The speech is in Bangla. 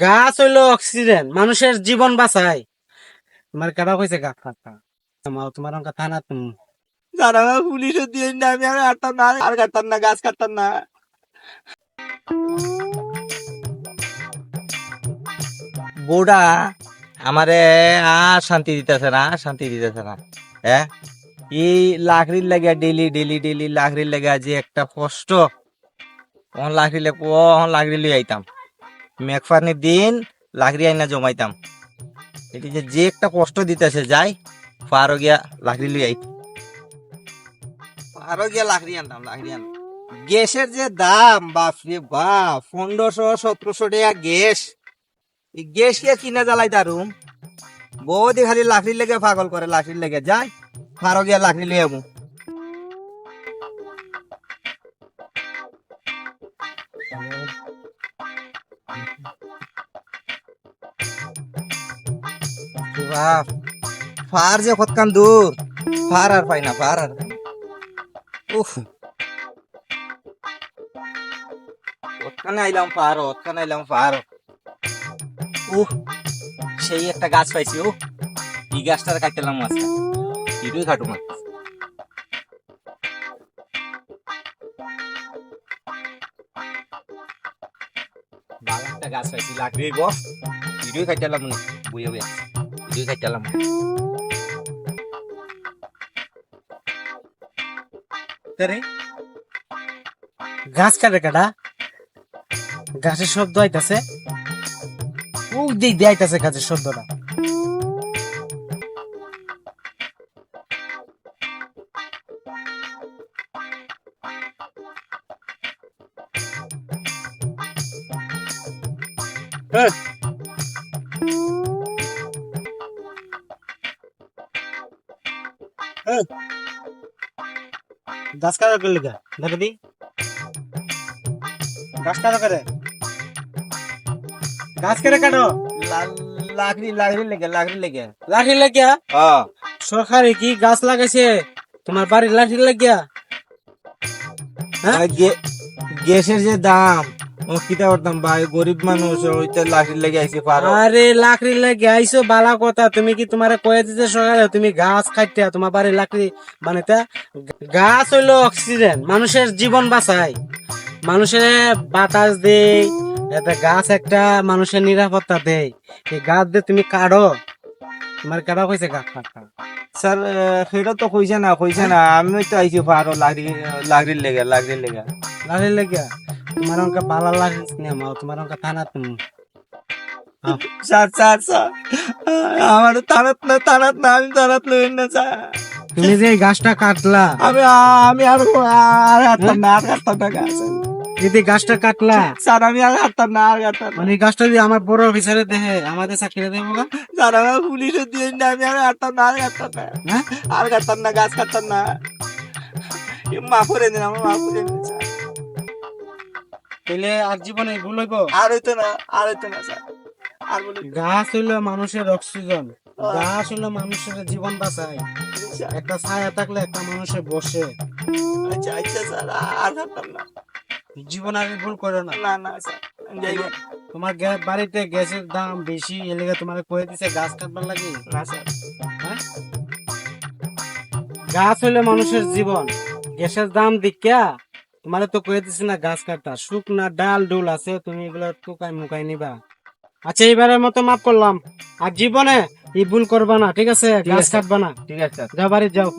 গাছ হইলো অক্সিজেন, মানুষের জীবন বাঁচায়। তোমার কেডা কইছে গাছ কাটা? তোমার কথা না তুমি। স্যার আমার পুলিশও দিয়ে না, আমি আর কাটতাম না, আর কাটতাম না, গাছ কাটতাম না। বউটা আমারে আর শান্তি দিতেছে না, শান্তি দিতেছে না। হ্যাঁ, এই লাকড়ির লাগে ডেলি ডেলি ডেলি লাকড়ির লাগে যে একটা কষ্ট। অন লাকড়ি লেগে অন লাকড়ি লই আইতাম, মেঘফানির দিন লাকড়ি আইনা জমাইতাম। এটি যে যে একটা কষ্ট দিতেছে যাই পারো গিয়া লাকড়ি লই আইতাম, পারো গিয়া লাকড়ি আনতাম, লাকড়ি আনতাম। গ্যাসের যে দাম, বাপরে বাপ, 1500-1700 টাকা গ্যাস। এই গ্যাস কে কিনে জ্বালাই তারুম, বৌদি খালি লাকড়ির লেগে পাগল করে, লাকড়ির লেগে যাই পারো গিয়া লাকড়ি লই আমু। বাপ, ফার যে কতখান দূর, ফার আর পাই না, ফার আর পাই না। উফ, ওখানে আইলাম ফার, ওখানে আইলাম ফার। উফ, সেই একটা গাছ পাইছি। ও, এই গাছটার কাটলাম আজকে, এটুই কাটু না। ভালো একটা গাছ পাইছি, লাকড়ি বস, এটুই কাটলাম না, বুঝে বুঝে এটুই কাটলাম। তারে গাছ কাটে কেডা? গাছের শব্দ আইতাছে, ও দিক দিয়ে আইতাছে গাছের শব্দটা। এই, এই, গাছ কাটা করলি গা? দেখে দি, গাছ কাটা করে, গাছ কেটে কাটো। লাকড়ি লাকড়ি লেগে, লাকড়ি লেগে। লাঠি লাগিয়া? হ্যাঁ, সরকারে কি গাছ লাগাইছে তোমার বাড়ির লাঠি লাগিয়া? হ্যাঁ, ভাই গ্যাসের যে দাম, ও কিতা করতাম ভাই, গরিব মানুষ, ওইটা লাকড়ি লেগে আইছে পারো। আরে লাকড়ি লাগে আইসো, বালা কথা। তুমি কি তোমারে কয়ে দিতে সকালে তুমি গাছ কাটতে তোমার বাড়ির লাকড়ি বানাইতে? গাছ হইলো অক্সিজেন, মানুষের জীবন বাঁচায়। মানুষের বাতাস দেয়, একটা গাছ একটা মানুষের নিরাপত্তা দেয়। এই গাছ দিয়ে তুমি কাটো, তোমার কাটা কইছে গাছ কাটা? স্যার সেটা তো কইছে না, কইছে না, আমি তো আইছি পারো লাকড়ি, লাকড়ির লেগে, লাকড়ির লেগে। লাঠি লাগিয়া তোমার অঙ্কা বালা লাঠি নেমাও, তোমার অঙ্কা থানা তুমি। স্যার স্যার স্যার, আমার তানাত না, তানাত না, আমি তানাত লই না স্যার। তুমি যে এই গাছটা কাটলা, আমি আমি আর আর হাঁটতাম না, আর হাঁটতাম না গাছ। যদি গাছটা কাটলা, স্যার আমি আর হাঁটতাম না, আর হাঁটতাম না। মানে এই গাছটা যদি আমার বড় অফিসারে দেখে আমাদের চাকরি দেবো গা। স্যার আমার পুলিশও দিয়ে না, আমি আর হাঁটতাম না, আর হাঁটতাম না, হ্যাঁ, আর কাটতাম না, গাছ কাটতাম না। মাফ করে দিন, আমার মাফ করে দিন স্যার। তাহলে আর জীবনে ভুল হইব? আর হইতো না, আর হইতো না স্যার, আর বলি। গাছ হইলো মানুষের অক্সিজেন, গাছ হইলো মানুষের জীবন বাঁচায়। একটা ছায়া থাকলে একটা মানুষে বসে। আচ্ছা আচ্ছা স্যার, আর হাঁটতাম না। জীবন আর ভুল করো না। না না স্যার, আমি যাই না। তোমার বাড়িতে গ্যাসের দাম বেশি, এলাকা তোমার কয়ে দিছে গাছ কাটবার লাগে? না স্যার। হ্যাঁ, গাছ হইলো মানুষের জীবন, গ্যাসের দাম দিকা তোমার তো কয়ে দিছে না গাছ কাটা। শুকনা ডাল ডুল আছে, তুমি এগুলো টুকাই মুকাই নিবা। আচ্ছা, এবারের মতো মাফ করলাম, আর জীবনে এই ভুল করবা না, ঠিক আছে? ঠিক গাছ আছে। কাটবা না। ঠিক আছে স্যার। যাও, বাড়ি যাও।